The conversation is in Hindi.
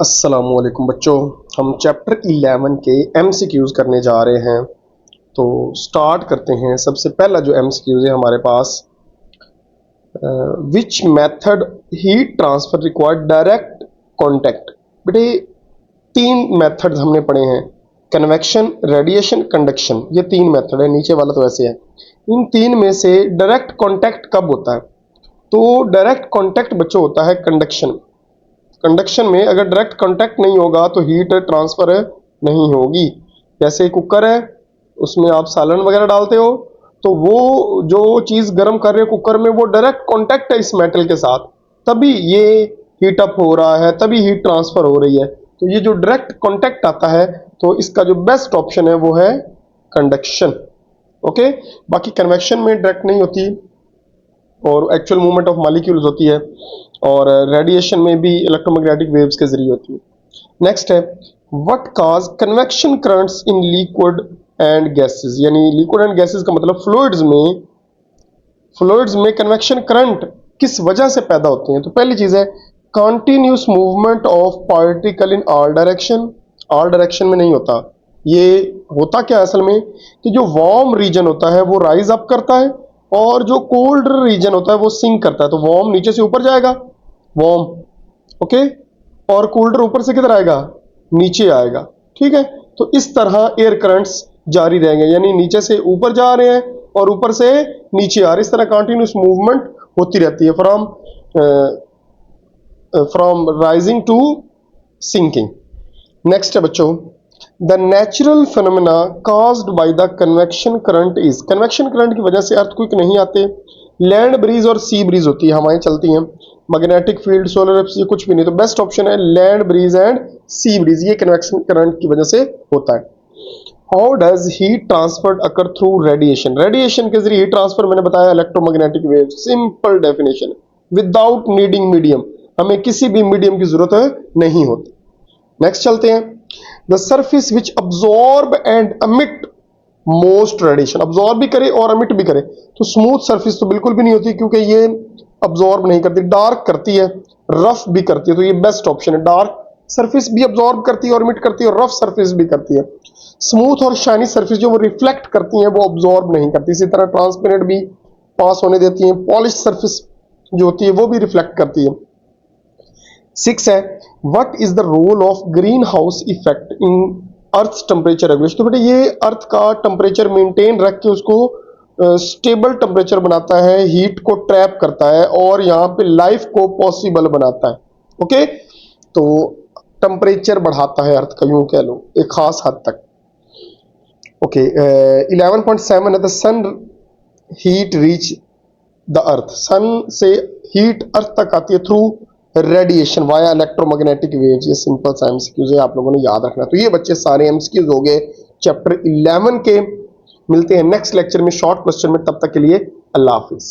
अस्सलामुअलैकुम बच्चों, हम चैप्टर 11 के MCQs करने जा रहे हैं। तो स्टार्ट करते हैं। सबसे पहला जो MCQs है हमारे पास, which method heat transfer required direct contact. बेटे तीन मेथड्स हमने पढ़े हैं, कन्वेक्शन, रेडिएशन, कंडक्शन। ये तीन मेथड है, नीचे वाला तो ऐसे है। इन तीन में से डायरेक्ट कांटेक्ट कब होता है? तो डायरेक्ट कांटेक्ट बच्चों होता है कंडक्शन। कंडक्शन में अगर डायरेक्ट कांटेक्ट नहीं होगा तो हीट ट्रांसफर नहीं होगी। जैसे कुकर है, उसमें आप सालन वगैरह डालते हो, तो वो जो चीज़ गर्म कर रहे हो कुकर में, वो डायरेक्ट कांटेक्ट है इस मेटल के साथ, तभी ये हीट अप हो रहा है, तभी हीट ट्रांसफर हो रही है। तो ये जो डायरेक्ट कांटेक्ट आता है, तो इसका जो बेस्ट ऑप्शन है वो है कंडक्शन। ओके, बाकी कन्वेक्शन में डायरेक्ट नहीं होती और एक्चुअल मूवमेंट ऑफ मॉलिक्यूल्स होती है, और रेडिएशन में भी इलेक्ट्रोमैग्नेटिक वेव्स के जरिए होती है। नेक्स्ट है, what cause convection currents in liquid and gases. यानी लिक्विड एंड गैसेस का मतलब फ्लूइड्स में कन्वेक्शन करंट किस वजह से पैदा होते हैं? तो पहली चीज है continuous movement of particle in all direction. All direction में नहीं होता। ये होता क्या असल में कि जो वार्म रीजन होता है वो राइज अप करता है, और जो कोल्ड रीजन होता है वो सिंक करता है। तो वार्म नीचे से ऊपर जाएगा, वार्म, ओके, और कूल्डर ऊपर से किधर आएगा? नीचे आएगा। ठीक है, तो इस तरह एयर करंट्स जारी रहेंगे, यानी नीचे से ऊपर जा रहे हैं और ऊपर से नीचे आ रहे हैं। इस तरह कंटिन्यूस मूवमेंट होती रहती है from rising to sinking. Next है बच्चों, the natural phenomena caused by the convection current is. Convection current की वजह से अर्थक्वेक नहीं आते, लैंड ब्रीज और सी ब्रीज होती है, हवाएं चलती हैं, मैग्नेटिक फील्ड, सोलर एलिप्स, ये कुछ भी नहीं। तो बेस्ट ऑप्शन है land breeze and sea breeze, ये कन्वेक्शन करंट की वजह से होता है। How does heat transfer occur through radiation. Radiation के जरिए हीट ट्रांसफर मैंने बताया electromagnetic wave, simple definition, without needing medium, हमें किसी भी मीडियम की जरूरत नहीं होती। नेक्स्ट चलते हैं, the surface which absorb and अमिट मोस्ट रेडिएशन। अब्सॉर्ब भी करे और अमिट भी करे। तो स्मूथ सरफेस तो बिल्कुल भी नहीं होती, क्योंकि ये अब्सॉर्ब नहीं करती, डार्क करती है, रफ भी करती है। तो ये बेस्ट ऑप्शन है, डार्क सरफेस भी अब्सॉर्ब करती है और अमिट करती है, और रफ सरफेस भी करती है। स्मूथ और शाइनी सरफेस जो वो रिफ्लेक्ट करती है वो अब्सॉर्ब नहीं करती। इसी तरह ट्रांसपेरेंट भी पास होने देती है, पॉलिश सरफेस जो होती है वो भी रिफ्लेक्ट करती है। 6 है, what is the role of green house effect in earth temperature regulation. तो बेटे ये अर्थ का टेम्परेचर मेंटेन रख के उसको स्टेबल टेम्परेचर बनाता है, हीट को ट्रैप करता है, और यहाँ पे लाइफ को पॉसिबल बनाता है। ओके, तो टेम्परेचर बढ़ाता है अर्थ का, यूं कह लो एक खास हद तक। ओके, 11.7 है, the sun heat reach the earth. Sun से हीट अर्थ तक आती है through radiation via electromagnetic waves. ये सिंपल सा एमसीक्यूज है, आप लोगों ने याद रखना। तो ये बच्चे सारे एमसीक्यूज हो गए चैप्टर 11 के। मिलते हैं नेक्स्ट लेक्चर में शॉर्ट क्वेश्चन में, तब तक के लिए अल्लाह हाफिज।